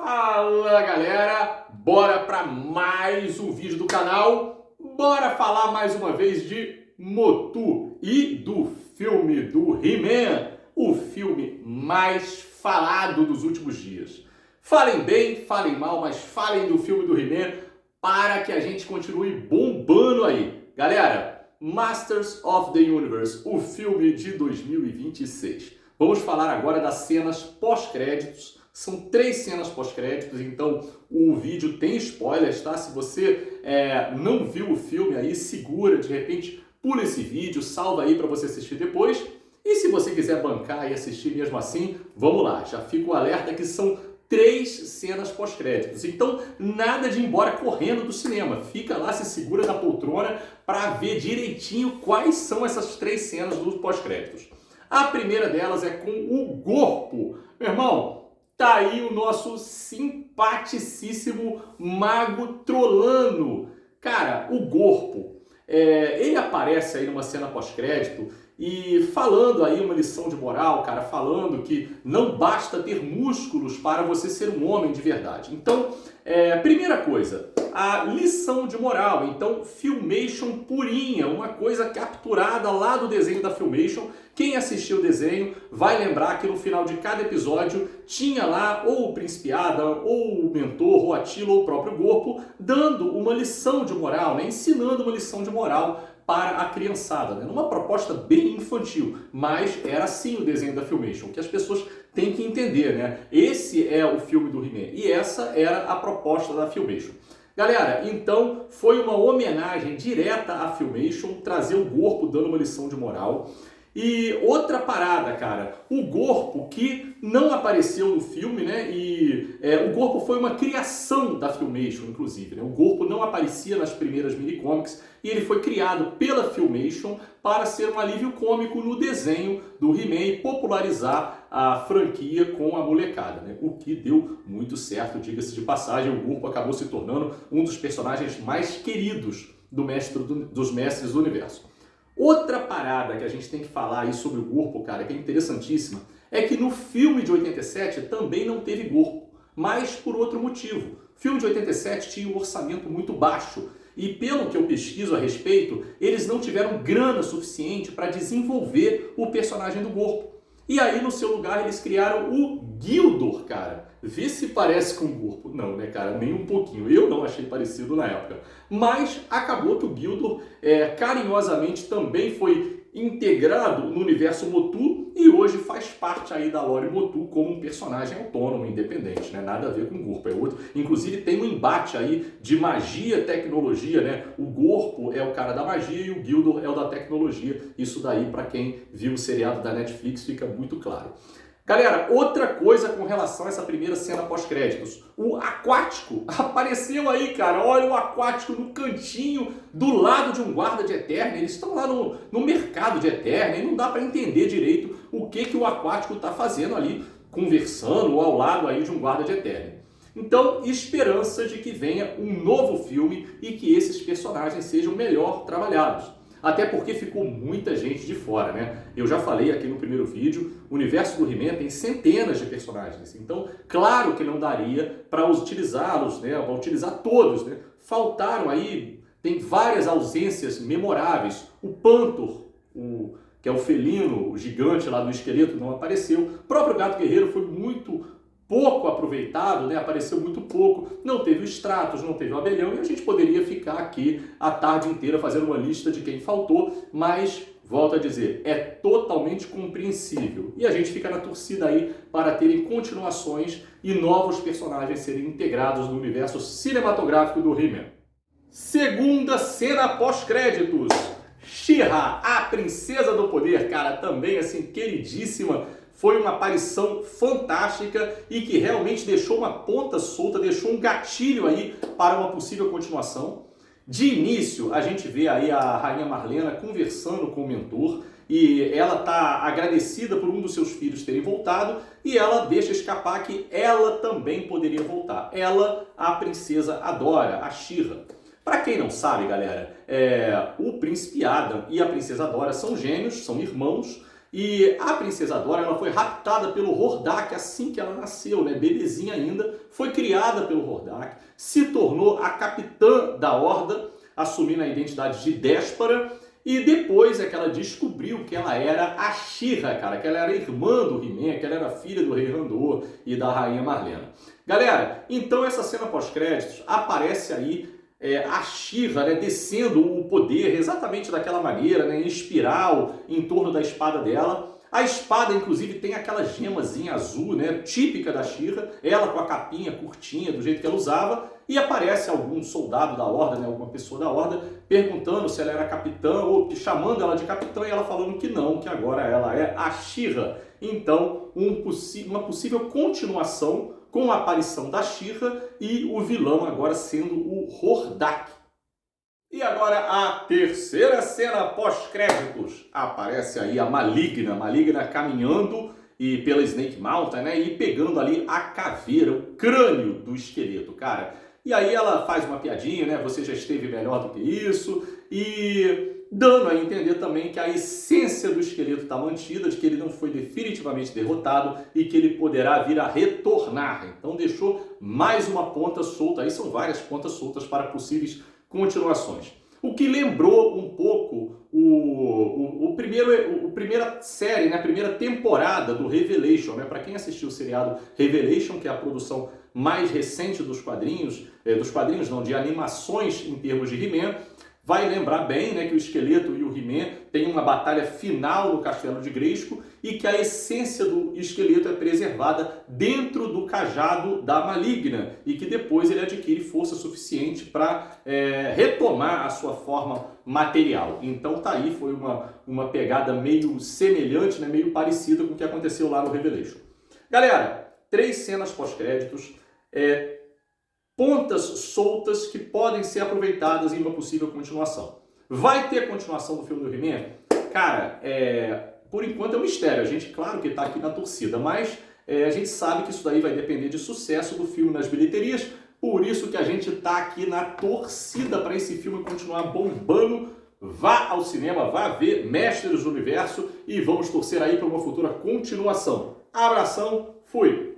Fala galera, bora para mais um vídeo do canal, bora falar mais uma vez de Motu e do filme do He-Man, o filme mais falado dos últimos dias. Falem bem, falem mal, mas falem do filme do He-Man para que a gente continue bombando aí. Galera, Masters of the Universe, o filme de 2026. Vamos falar agora das cenas pós-créditos. São 3 cenas pós-créditos, então o vídeo tem spoilers, tá? Se você não viu o filme aí, segura, de repente pula esse vídeo, salva aí para você assistir depois. E se você quiser bancar e assistir mesmo assim, vamos lá. Já fica o alerta que são 3 cenas pós-créditos. Então, nada de ir embora correndo do cinema. Fica lá, se segura na poltrona para ver direitinho quais são essas 3 cenas dos pós-créditos. A primeira delas é com o Gorpo. Meu irmão, tá aí o nosso simpaticíssimo Mago Trolano. Cara, o Gorpo, ele aparece aí numa cena pós-crédito e falando aí uma lição de moral, cara, falando que não basta ter músculos para você ser um homem de verdade. Então, primeira coisa, a lição de moral. Então, Filmation purinha, uma coisa capturada lá do desenho da Filmation. Quem assistiu o desenho vai lembrar que no final de cada episódio tinha lá ou o Príncipe Adam, ou o mentor, ou Attila, ou o próprio Gorpo, dando uma lição de moral, né? Ensinando uma lição de moral para a criançada, né? Numa proposta bem infantil, mas era assim o desenho da Filmation, que as pessoas têm que entender, né? Esse é o filme do He-Man e essa era a proposta da Filmation. Galera, então foi uma homenagem direta à Filmation, trazer o Gorpo dando uma lição de moral. E outra parada, cara, o Gorpo que não apareceu no filme, né? E o Gorpo foi uma criação da Filmation, inclusive, né? O Gorpo não aparecia nas primeiras minicomics e ele foi criado pela Filmation para ser um alívio cômico no desenho do He-Man e popularizar a franquia com a molecada, né? O que deu muito certo, diga-se de passagem, o Gorpo acabou se tornando um dos personagens mais queridos dos mestres do universo. Outra parada que a gente tem que falar aí sobre o Gorpo, cara, que é interessantíssima, é que no filme de 87 também não teve Gorpo, mas por outro motivo. O filme de 87 tinha um orçamento muito baixo e, pelo que eu pesquiso a respeito, eles não tiveram grana suficiente para desenvolver o personagem do Gorpo. E aí, no seu lugar, eles criaram o Gildor, cara. Vê se parece com o Gorpo. Não, né, cara? Nem um pouquinho. Eu não achei parecido na época. Mas acabou que o Gildor carinhosamente também foi integrado no universo Motu e hoje faz parte aí da lore Motu como um personagem autônomo, independente, né? Nada a ver com o Gorpo, é outro. Inclusive tem um embate aí de magia e tecnologia, né? O Gorpo é o cara da magia e o Gildor é o da tecnologia. Isso daí, para quem viu o seriado da Netflix, fica muito claro. Galera, outra coisa com relação a essa primeira cena pós-créditos. O Aquático apareceu aí, cara. Olha o Aquático no cantinho do lado de um guarda de Eternia. Eles estão lá no mercado de Eternia e não dá para entender direito o que o Aquático está fazendo ali, conversando ao lado aí de um guarda de Eternia. Então, esperança de que venha um novo filme e que esses personagens sejam melhor trabalhados. Até porque ficou muita gente de fora, né? Eu já falei aqui no primeiro vídeo, o universo do He-Man tem centenas de personagens. Então, claro que não daria para utilizá-los, né? Para utilizar todos, né? Faltaram aí, tem várias ausências memoráveis. O Panther, que é o felino, o gigante lá do esqueleto, não apareceu. O próprio Gato Guerreiro foi muito pouco aproveitado, né? Apareceu muito pouco, não teve o Stratos, não teve o Abelhão, e a gente poderia ficar aqui a tarde inteira fazendo uma lista de quem faltou, mas, volto a dizer, é totalmente compreensível. E a gente fica na torcida aí para terem continuações e novos personagens serem integrados no universo cinematográfico do He-Man. Segunda cena pós-créditos. She-Ra, a Princesa do Poder, cara, também assim, queridíssima. Foi uma aparição fantástica e que realmente deixou uma ponta solta, deixou um gatilho aí para uma possível continuação. De início, a gente vê aí a Rainha Marlena conversando com o mentor e ela está agradecida por um dos seus filhos terem voltado e ela deixa escapar que ela também poderia voltar. Ela, a princesa Adora, a She-Ra. Para quem não sabe, galera, o príncipe Adam e a princesa Adora são gêmeos, são irmãos. E a princesa Dora, ela foi raptada pelo Hordak assim que ela nasceu, né? Bebezinha ainda, foi criada pelo Hordak, se tornou a capitã da Horda, assumindo a identidade de Déspera, e depois é que ela descobriu que ela era a She-Ra, cara, que ela era irmã do He-Man, que ela era filha do Rei Randor e da Rainha Marlena. Galera, então essa cena pós-créditos aparece aí a She-Ra, né, descendo o poder exatamente daquela maneira, né, em espiral em torno da espada dela. A espada, inclusive, tem aquela gemazinha azul, né, típica da She-Ra, ela com a capinha curtinha, do jeito que ela usava, e aparece algum soldado da Horda, né, alguma pessoa da Horda, perguntando se ela era capitã, ou chamando ela de capitã, e ela falando que não, que agora ela é a She-Ra. Então, uma possível continuação com a aparição da She-Ra e o vilão agora sendo o Hordak. E agora a terceira cena pós-créditos. Aparece aí a Maligna caminhando e pela Snake Mountain, né, e pegando ali a caveira, o crânio do esqueleto, cara. E aí ela faz uma piadinha, né, você já esteve melhor do que isso, e dando a entender também que a essência do esqueleto está mantida, de que ele não foi definitivamente derrotado e que ele poderá vir a retornar. Então deixou mais uma ponta solta, aí são várias pontas soltas para possíveis continuações. O que lembrou um pouco a primeira série, né, a primeira temporada do Revelation, né? Para quem assistiu o seriado Revelation, que é a produção mais recente dos quadrinhos, de animações em termos de He-Man, vai lembrar bem, né, que o esqueleto e o He-Man têm uma batalha final no Castelo de Grayskull e que a essência do esqueleto é preservada dentro do cajado da Maligna e que depois ele adquire força suficiente para retomar a sua forma material. Então tá aí, foi uma pegada meio semelhante, né, meio parecida com o que aconteceu lá no Revelation. Galera, 3 cenas pós-créditos, pontas soltas que podem ser aproveitadas em uma possível continuação. Vai ter continuação do filme do He-Man? Cara, por enquanto é um mistério. A gente, claro que está aqui na torcida, mas a gente sabe que isso daí vai depender de sucesso do filme nas bilheterias. Por isso que a gente está aqui na torcida para esse filme continuar bombando. Vá ao cinema, vá ver Mestres do Universo e vamos torcer aí para uma futura continuação. Abração, fui!